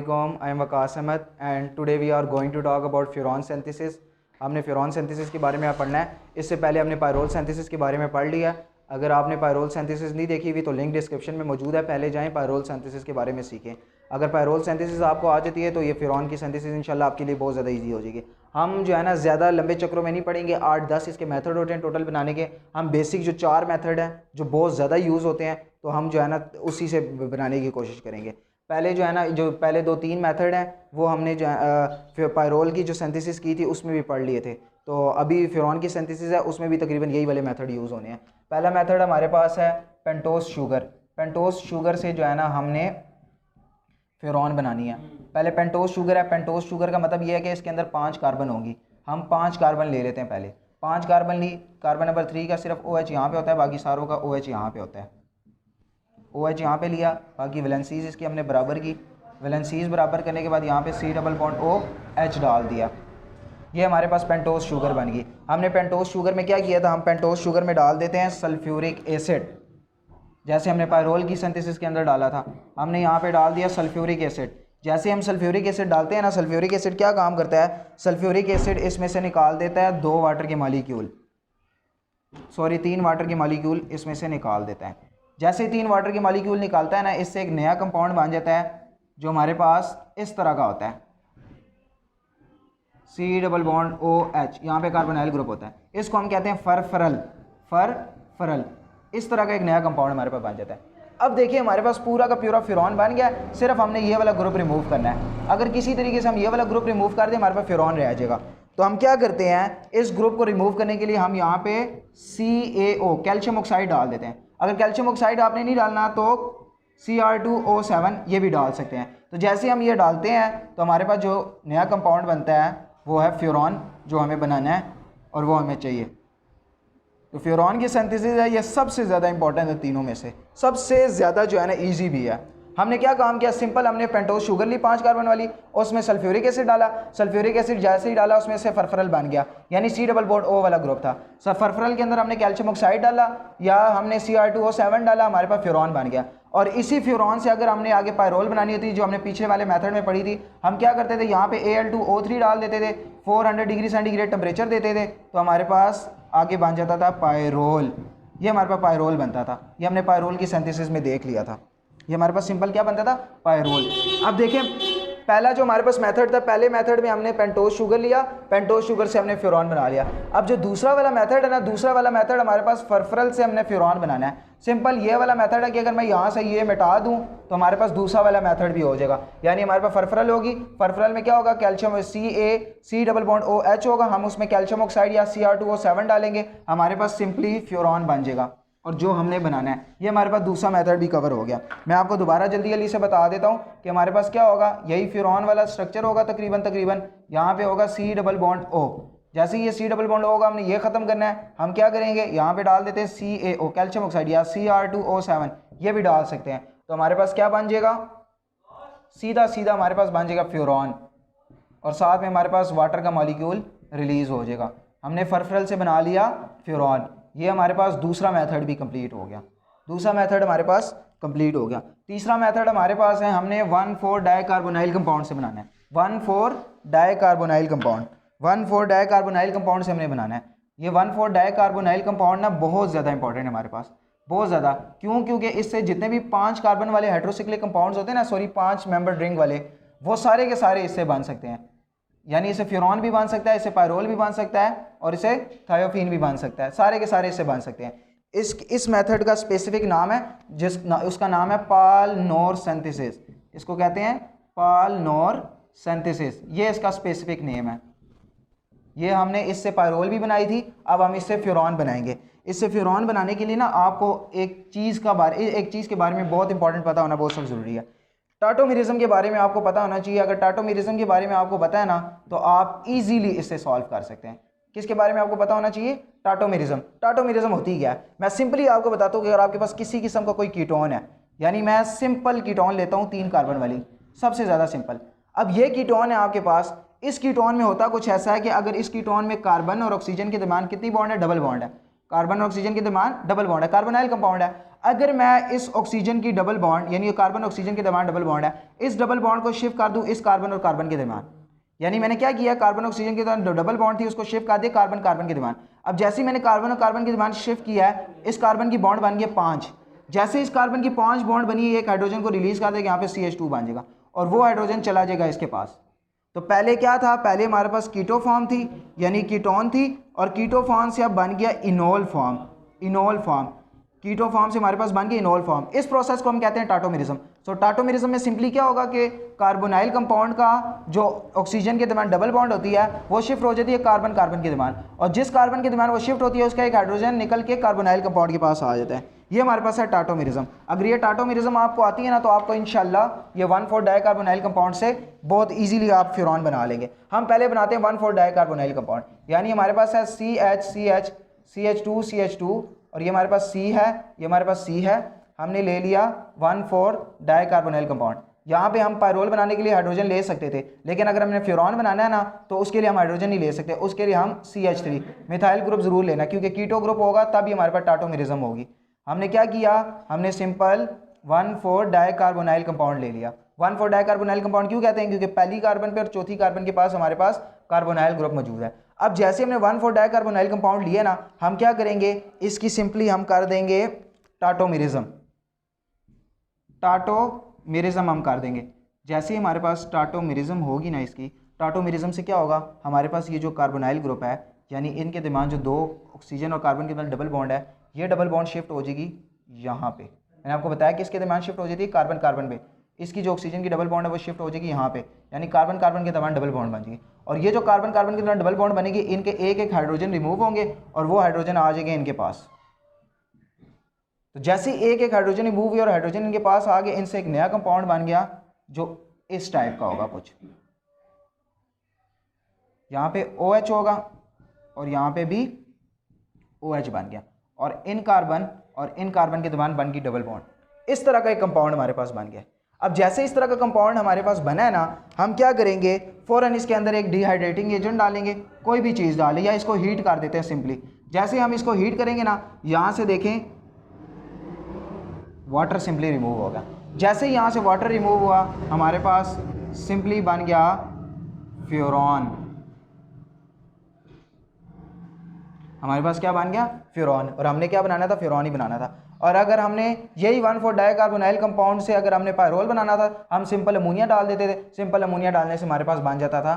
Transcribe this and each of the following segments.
Assalamualaikum, I am Waqas Ahmed and today we are going to talk about furan synthesis। हमने furan synthesis के बारे में पढ़ना है। इससे पहले हमने पायरोल सिंथेसिस के बारे में पढ़ लिया। अगर आपने पायरोल सिंथेसिस नहीं देखी हुई तो लिंक डिस्क्रिप्शन में मौजूद है, पहले जाएं पायरोल सिंथेसिस के बारे में सीखें। अगर पायरोल सिंथेसिस आपको आ जाती है तो ये फ्यूरॉन की सिंथेसिस इंशाल्लाह आपके लिए बहुत ज़्यादा ईजी हो जाएगी। हम जो है ना ज़्यादा लंबे चक्रों में नहीं पढ़ेंगे, 8-10 इसके मेथड होते हैं टोटल बनाने के। हम बेसिक जो 4 मेथड हैं जो बहुत ज़्यादा यूज़ होते हैं तो हम जो है ना उसी से बनाने की कोशिश करेंगे। पहले जो है ना जो पहले 2-3 मेथड हैं वो हमने जो है पायरोल की जो सिंथेसिस की थी उसमें भी पढ़ लिए थे। तो अभी फ्यूरॉन की सिंथेसिस है उसमें भी तकरीबन यही वाले मेथड यूज़ होने हैं। पहला मेथड हमारे पास है पेंटोस शुगर। पेंटोस शुगर से जो है ना हमने फ्यूरॉन बनानी है। पहले पेंटोस शुगर है। पेंटोस शुगर का मतलब ये है कि इसके अंदर 5 कार्बन होंगी। हम 5 कार्बन ले लेते हैं। पहले 5 कार्बन ली। कार्बन नंबर 3 का सिर्फ OH यहाँ पे होता है, बाकी सारों का OH यहाँ पे होता है। OH यहाँ पे लिया, बाकी वैलेंसीज इसकी हमने बराबर की। वैलेंसीज बराबर करने के बाद यहाँ पे C डबल बॉन्ड OH डाल दिया। ये हमारे पास पेंटोस शुगर बन गई। हमने पेंटोस शुगर में क्या किया था, हम पेंटोस शुगर में डाल देते हैं सल्फ्यूरिक एसिड। जैसे हमने पायरोल की सिंथेसिस के अंदर डाला था, हमने यहाँ पे डाल दिया सल्फ्यूरिक एसिड। जैसे हम सल्फ्यूरिक एसिड डालते हैं ना, सल्फ्यूरिक एसिड क्या काम करता है, सल्फ्यूरिक एसिड इसमें से निकाल देता है 2 वाटर के मालिक्यूल, सॉरी 3 वाटर के मालिक्यूल इसमें से निकाल देता है। जैसे 3 वाटर के मालिक्यूल निकालता है ना, इससे एक नया कंपाउंड बन जाता है जो हमारे पास इस तरह का होता है, C डबल बॉन्ड OH, यहाँ पे कार्बोनाइल ग्रुप होता है। इसको हम कहते हैं फरफरल। इस तरह का एक नया कंपाउंड हमारे पास बन जाता है। अब देखिए हमारे पास पूरा का पूरा फ्यूरॉन बन गया, सिर्फ हमने ये वाला ग्रुप रिमूव करना है। अगर किसी तरीके से हम ये वाला ग्रुप रिमूव कर दें हमारे पास फ्यूरॉन रह जाएगा। तो हम क्या करते हैं, इस ग्रुप को रिमूव करने के लिए हम यहाँ पे CaO कैल्शियम ऑक्साइड डाल देते हैं। अगर कैल्शियम ऑक्साइड आपने नहीं डालना तो Cr2O7 ये भी डाल सकते हैं। तो जैसे हम ये डालते हैं तो हमारे पास जो नया कंपाउंड बनता है वो है फ्यूरॉन, जो हमें बनाना है और वो हमें चाहिए। तो फ्यूरॉन की सिंथेसिस है ये सबसे ज़्यादा इंपॉर्टेंट है तीनों में से, सबसे ज़्यादा जो है ना ईजी भी है। हमने क्या काम किया, सिंपल हमने पेंटोस शुगर ली 5 कार्बन वाली, उसमें सल्फ्यूरिक एसिड डाला। सल्फ्यूरिक एसिड जैसे ही डाला उसमें से फरफरल बन गया, यानी C डबल बॉन्ड O वाला ग्रुप था। फरफरल के अंदर हमने कैल्शियम ऑक्साइड डाला या हमने Cr2O7 डाला, हमारे पास फ्यूरॉन बन गया। और इसी फ्यूरॉन से अगर हमने आगे पायरोल बनानी होती जो हमने पीछे वाले मेथड में पढ़ी थी, हम क्या करते थे, यहाँ पे Al2O3 डाल देते थे, 400 डिग्री सेंटीग्रेड टेम्परेचर देते थे, तो हमारे पास आगे बन जाता था पायरोल। ये हमारे पास पायरोल बनता था। ये हमने पायरोल की सिंथेसिस में देख लिया था। ये हमारे पास सिंपल क्या बनता था, पायरोल। अब देखें पहला जो हमारे पास मेथड था, पहले मेथड में हमने पेंटोस शुगर लिया, पेंटोस शुगर से हमने फ्यूरॉन बना लिया। अब जो दूसरा वाला मेथड है ना, दूसरा वाला मेथड हमारे पास फरफरल से हमने फ्यूरॉन बनाना है। सिंपल ये वाला मेथड है कि अगर मैं यहाँ से ये मिटा दूँ तो हमारे पास दूसरा वाला मेथड भी हो जाएगा, यानी हमारे पास फरफरल होगी। फरफरल में क्या होगा, calcium C double bond OH होगा, हम उसमें कैल्शियम ऑक्साइड या Cr2O7 डालेंगे, हमारे पास सिंपली फ्यूरॉन बन जाएगा। और जो हमने बनाना है ये हमारे पास दूसरा मेथड भी कवर हो गया। मैं आपको दोबारा जल्दी से बता देता हूँ कि हमारे पास क्या होगा, यही फ्यूरॉन वाला स्ट्रक्चर होगा तकरीबन यहाँ पे होगा C डबल बॉन्ड O। जैसे ही ये C डबल बॉन्ड होगा हमने ये ख़त्म करना है, हम क्या करेंगे, यहाँ पे डाल देते हैं CaO कैल्शियम ऑक्साइड या Cr2O7, ये भी डाल सकते हैं। तो हमारे पास क्या बन जाएगा, सीधा हमारे पास बन जाएगा फ्यूरॉन, और साथ में हमारे पास वाटर का मॉलिक्यूल रिलीज़ हो जाएगा। हमने फरफरल से बना लिया फ्यूरॉन। ये हमारे पास दूसरा मेथड भी कंप्लीट हो गया। दूसरा मेथड हमारे पास कंप्लीट हो गया। तीसरा मेथड हमारे पास है, हमने 1,4 डाइकार्बोनाइल कंपाउंड से बनाना है। 1,4 डाइकार्बोनाइल कंपाउंड से हमने बनाना है। ये 1,4 डाइकार्बोनाइल कंपाउंड ना बहुत ज़्यादा इंपॉर्टेंट है हमारे पास, बहुत ज़्यादा। क्यों, क्योंकि इससे जितने भी 5 कार्बन वाले हेट्रोसिक्लिक कंपाउंड्स होते हैं ना, सॉरी 5 मेंबर रिंग वाले, वो सारे के सारे इससे बन सकते हैं। यानी इसे फ्यूरॉन भी बन सकता है, इसे पायरोल भी बन सकता है और इसे थायोफीन भी बन सकता है, सारे के सारे इससे बन सकते हैं। इस मेथड का स्पेसिफिक नाम है उसका नाम है पाल-नोर सिंथेसिस। इसको कहते हैं पाल-नोर सिंथेसिस, ये इसका स्पेसिफिक नेम है। ये हमने इससे पायरोल भी बनाई थी, अब हम इससे फ्यूरॉन बनाएंगे। इससे फ्यूरॉन बनाने के लिए ना आपको एक चीज़ के बारे में बहुत इंपॉर्टेंट पता होना बहुत ज़रूरी है। टाटोमेरिज्म के बारे में आपको पता होना चाहिए। अगर टाटोमेरिज्म के बारे में आपको पता है ना तो आप इजीली इससे सॉल्व कर सकते हैं। किसके बारे में आपको पता होना चाहिए, टाटोमेरिज्म होती क्या है। मैं सिंपली आपको बताता हूँ कि अगर आपके पास किसी किस्म का कोई कीटोन है, यानी मैं सिंपल कीटोन लेता हूँ 3 कार्बन वाली, सबसे ज़्यादा सिंपल। अब ये कीटोन है आपके पास, इस कीटोन में होता कुछ ऐसा है कि अगर इस कीटोन में कार्बन और ऑक्सीजन के दरमियान कितनी बॉन्ड है, डबल बॉन्ड है। कार्बन और ऑक्सीजन के दरमियान डबल बॉन्ड है, कार्बोनाइल कंपाउंड है। अगर मैं इस ऑक्सीजन की डबल बॉन्ड यानी कार्बन ऑक्सीजन के दरमियान डबल बॉन्ड है, इस डबल बॉन्ड को शिफ्ट कर दूं इस कार्बन और कार्बन के दरमियान, यानी मैंने क्या किया, कार्बन ऑक्सीजन के दरमियान डबल बॉन्ड थी उसको शिफ्ट कर दिया कार्बन कार्बन के दरमियान। अब जैसे ही मैंने कार्बन और कार्बन के दरमियान शिफ्ट किया है, इस कार्बन की बॉन्ड बन गई 5। जैसे इस कार्बन की 5 बॉन्ड बनी है, एक हाइड्रोजन को रिलीज कर देगा, यहाँ पे CH2 बन जाएगा और वो हाइड्रोजन चला जाएगा इसके पास। तो पहले क्या था, पहले हमारे पास कीटो फॉर्म थी यानी कीटोन थी, और कीटो फॉर्म से अब बन गया enol form. Enol form, keto form से हमारे पास बन गया इनोल फॉर्म। इस प्रोसेस को हम कहते हैं टाटोमेरिज्म। सो टाटोमेरिज्म में सिंपली क्या होगा कि कार्बोनाइल कंपाउंड का जो ऑक्सीजन के दरमियान डबल बॉन्ड होती है वो शिफ्ट हो जाती है कार्बन कार्बन के दरमियान, और जिस कार्बन के दरमियान वो शिफ्ट होती है उसका एक हाइड्रोजन निकल के कार्बोनाइल कंपाउंड के पास आ जाता है। ये हमारे पास है टाटोमेरिज्म। अगर ये टाटोमेरिज्म आपको आती है ना, तो आपको इंशाल्लाह ये 1,4 डाइकार्बोनाइल कंपाउंड से बहुत इजीली आप फ्यूरॉन बना लेंगे। हम पहले बनाते हैं 1,4 डाइकार्बोनाइल कंपाउंड, यानी हमारे पास है CH CH2 CH2 और ये हमारे पास C है, ये हमारे पास C है। हमने ले लिया 1,4 डाइकार्बोनाइल कंपाउंड। यहाँ पे हम पायरोल बनाने के लिए हाइड्रोजन ले सकते थे, लेकिन अगर हमने फ्यूरॉन बनाना है ना तो उसके लिए हम हाइड्रोजन नहीं ले सकते, उसके लिए हम CH3 मिथाइल ग्रुप जरूर लेना, क्योंकि कीटो ग्रुप होगा तभी हमारे पास टाटोमेरिज्म होगी। हमने क्या किया, हमने सिंपल 1,4 डाइकार्बोनाइल कंपाउंड ले लिया। 1,4 डाइकार्बोनाइल कंपाउंड क्यों कहते हैं, क्योंकि पहली कार्बन पे और चौथी कार्बन के पास हमारे पास कार्बोनाइल ग्रुप मौजूद है। अब जैसे हमने 1,4 डाइकार्बोनाइल कंपाउंड लिए ना, हम क्या करेंगे, इसकी सिंपली हम कर देंगे टाटोमेरिज्म। टाटोमेरिज्म हम कर देंगे। जैसे ही हमारे पास टाटोमेरिज्म होगी ना, इसकी टाटोमेरिज्म से क्या होगा, हमारे पास ये जो कार्बोनाइल ग्रुप है यानी इनके दरमियान जो 2 ऑक्सीजन और कार्बन के दरमियान डबल बॉन्ड है, ये डबल बॉन्ड शिफ्ट हो जाएगी यहाँ पे। मैंने आपको बताया कि इसके दरमियान शिफ्ट हो जाती है कार्बन कार्बन पे, इसकी जो ऑक्सीजन की डबल बॉन्ड है वो शिफ्ट हो जाएगी यहाँ पे, यानी कार्बन कार्बन के दरमियान डबल बॉन्ड बन जाएगी। और ये जो कार्बन कार्बन के दरमियान डबल बॉन्ड बनेगी, इनके एक एक हाइड्रोजन रिमूव होंगे और वो हाइड्रोजन आ जाएंगे इनके पास। तो जैसे एक एक हाइड्रोजन रिमूव हुई और हाइड्रोजन इनके पास आ गए, इनसे एक नया कंपाउंड बन गया जो इस टाइप का होगा कुछ। यहाँ पे OH होगा और यहाँ पे भी OH बन गया, और इन कार्बन के दरमियान बन गई डबल बॉन्ड। इस तरह का एक कंपाउंड हमारे पास बन गया। अब जैसे इस तरह का कंपाउंड हमारे पास बना है ना, हम क्या करेंगे, फ़ौरन इसके अंदर एक डिहाइड्रेटिंग एजेंट डालेंगे, कोई भी चीज़ डालें या इसको हीट कर देते हैं सिंपली। जैसे हम इसको हीट करेंगे ना, यहाँ से देखें वाटर सिंपली रिमूव होगा। जैसे ही यहाँ से वाटर रिमूव हुआ, हमारे पास सिंपली बन गया फ्यूरॉन। हमारे पास क्या बन गया, फ्यूरॉन। और हमने क्या बनाना था, फ्यूरॉन ही बनाना था। और अगर हमने यही 1,4 डाइकार्बोनाइल कंपाउंड से अगर हमने पायरोल बनाना था, हम सिंपल अमोनिया डाल देते थे। सिंपल अमोनिया डालने से हमारे पास बन जाता था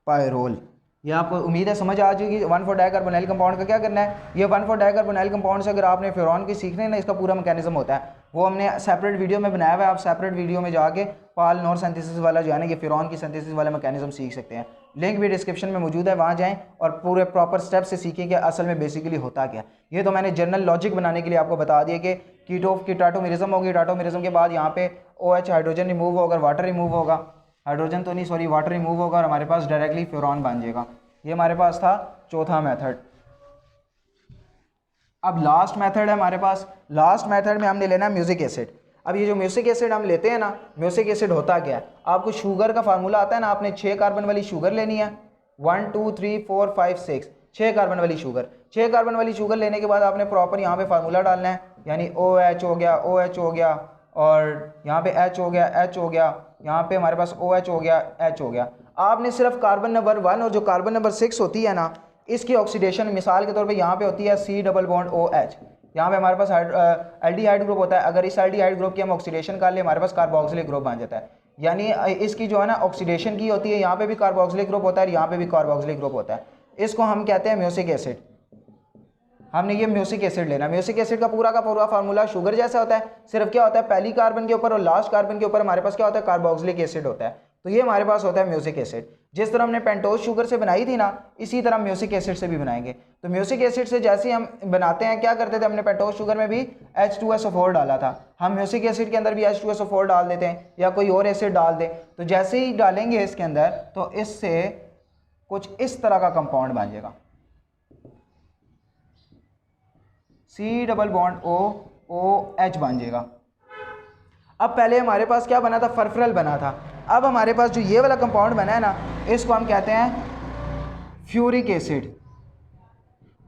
पायरोल। ये आपको उम्मीद है समझ आ जाएगी 1,4 डाइकार्बोनाइल कंपाउंड का क्या करना है। ये 1,4 डाइकार्बोनाइल कंपाउंड से अगर आपने फ्यूरॉन की सीखने ना, इसका पूरा मैकेनिज्म होता है, वो हमने सेपरेट वीडियो में बनाया हुआ है। आप सेपरेट वीडियो में जाके पाल नॉर सिंथेसिस वाला जो है ना, ये फ्यूरॉन की सिंथेसिस वाला मैकेनिज्म सीख सकते हैं। लिंक भी डिस्क्रिप्शन में मौजूद है, वहाँ जाएँ और पूरे प्रॉपर स्टेप से सीखें कि असल में बेसिकली होता क्या। ये तो मैंने जनरल लॉजिक बनाने के लिए आपको बता दिया कि कीटो की टाटोमेरिज्म होगी, टाटोमेरिज्म के बाद यहाँ पे OH हाइड्रोजन रिमूव होगा, वाटर रिमूव होगा, हाइड्रोजन तो नहीं सॉरी वाटर रिमूव होगा और हमारे पास डायरेक्टली फ्यूरॉन बन जाएगा। ये हमारे पास था चौथा मेथड। अब लास्ट मेथड है हमारे पास। लास्ट मेथड में हमने लेना है म्यूजिक एसिड। अब ये जो म्यूजिक एसिड हम लेते हैं ना, म्यूजिक एसिड होता क्या है, आपको शुगर का फार्मूला आता है ना, आपने 6 कार्बन वाली शुगर लेनी है, 1 2 3 4 5 6 6 कार्बन वाली शुगर। 6 कार्बन वाली शुगर लेने के बाद आपने प्रॉपर यहाँ पे फार्मूला डालना है, यानी OH हो गया, OH हो गया, और यहाँ पे H हो गया, H हो गया, यहाँ पे हमारे पास OH हो गया, H हो गया। आपने सिर्फ कार्बन नंबर 1 और जो कार्बन नंबर 6 होती है ना, इसकी ऑक्सीडेशन मिसाल के तौर पे यहाँ पे होती है C डबल बॉन्ड OH। यहाँ पे हमारे पास एल्डिहाइड ग्रुप होता है। अगर इस एल्डिहाइड ग्रुप की हम ऑक्सीडेशन कर ले, हमारे पास कार्बोक्सिलिक ग्रुप बन जाता है। यानी इसकी जो है ना ऑक्सीडेशन की होती है, यहाँ पे भी कार्बोक्सिलिक ग्रुप होता है, यहाँ पे भी कार्बोक्सिलिक ग्रुप होता है। इसको हम कहते हैं म्यूसिक एसिड। हमने ये म्यूसिक एसिड लेना। म्यूसिक एसिड का पूरा फार्मूला शुगर जैसा होता है, सिर्फ क्या होता है, पहली कार्बन के ऊपर और लास्ट कार्बन के ऊपर हमारे पास क्या होता है, कार्बोक्सिलिक एसिड होता है। तो ये हमारे पास होता है म्यूसिक एसिड। जिस तरह हमने पेंटोज शुगर से बनाई थी ना, इसी तरह म्यूसिक एसिड से भी बनाएंगे। तो म्यूसिक एसिड से जैसे हम बनाते हैं, क्या करते थे, हमने पेंटोज शुगर में भी H2SO4 डाला था, हम म्यूसिक एसिड के अंदर भी H2SO4 डाल देते हैं, या कोई और एसिड डाल दें। तो जैसे ही डालेंगे इसके अंदर, तो इससे कुछ इस तरह का कंपाउंड बन जाएगा, C डबल बॉन्ड OH बन जाएगा। अब पहले हमारे पास क्या बना था, फर्फरल बना था। अब हमारे पास जो ये वाला कंपाउंड बना है ना, इसको हम कहते हैं फ्यूरिक एसिड।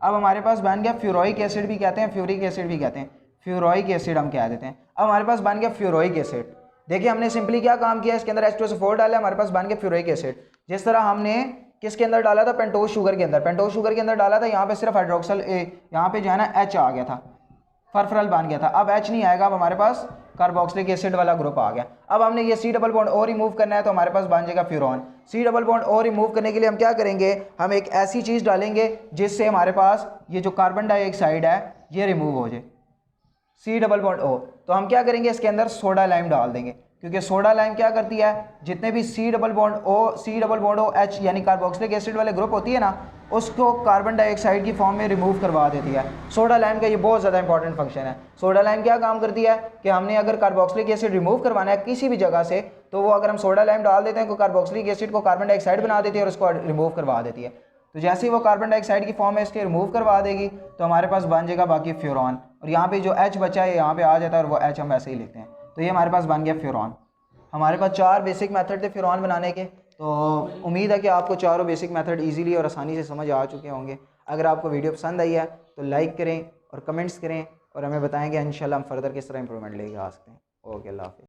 अब हमारे पास बन गया फ्यूरोइक एसिड भी कहते हैं, फ्यूरिक एसिड भी कहते हैं। फ्यूरोइक एसिड हम कह देते हैं। अब हमारे पास बन गया फ्यूरोइक एसिड। देखिए हमने सिंपली क्या काम किया, इसके अंदर H2SO4 डाला, हमारे पास बन गया फ्यूरोइक एसिड। जिस तरह हमने किसके अंदर डाला था, पेंटोज शुगर के अंदर, पेंटोज शुगर के अंदर डाला था, यहाँ पे सिर्फ हाइड्रोक्सल यहाँ पे जो है ना H आ गया था, फरफरल बन गया था। अब H नहीं आएगा, अब हमारे पास कार्बोक्सिलिक एसिड वाला ग्रुप आ गया। अब हमने ये C double bond O remove करना है, तो हमारे पास बन जाएगा furan. C double bond O remove करने के लिए हम क्या करेंगे, हम एक ऐसी चीज़ डालेंगे जिससे हमारे पास ये जो कार्बन डाइऑक्साइड है ये रिमूव हो जाए, C डबल बॉन्ड O। तो हम क्या करेंगे, इसके अंदर सोडा लाइम डाल देंगे, क्योंकि सोडा लाइम क्या करती है, जितने भी C double bond O H यानी कार्बोक्सिलिक एसिड वाले ग्रुप होती है ना, उसको कार्बन डाइऑक्साइड की फॉर्म में रिमूव करवा देती है। सोडा लाइम का ये बहुत ज़्यादा इंपॉर्टेंट फंक्शन है। सोडा लाइम क्या काम करती है कि हमने अगर कार्बोक्सिलिक एसिड रिमूव करवाना है किसी भी जगह से, तो वो अगर हम सोडा लाइम डाल देते हैं तो कार्बोक्सिलिक एसिड को कार्बन डाइऑक्साइड बना देती है और उसको रिमूव करवा देती है। तो जैसे ही वो कार्बन डाइऑक्साइड की फॉर्म है इसके रिमूव करवा देगी, तो हमारे पास बन जाएगा बाकी फ्यूरॉन। और यहाँ पे जो H बचा है यहाँ पे आ जाता है और वो H हम ऐसे ही लिखते हैं। तो ये हमारे पास बन गया फ्यूरॉन। हमारे पास 4 बेसिक मेथड थे फ्यूरॉन बनाने के। तो उम्मीद है कि आपको चारों बेसिक मेथड इजीली और आसानी से समझ आ चुके होंगे। अगर आपको वीडियो पसंद आई है तो लाइक करें और कमेंट्स करें और हमें बताएं कि इंशाल्लाह हम फर्दर किस तरह इंप्रूवमेंट लेके आ सकते हैं। ओके, अल्लाह हाफ़िज़।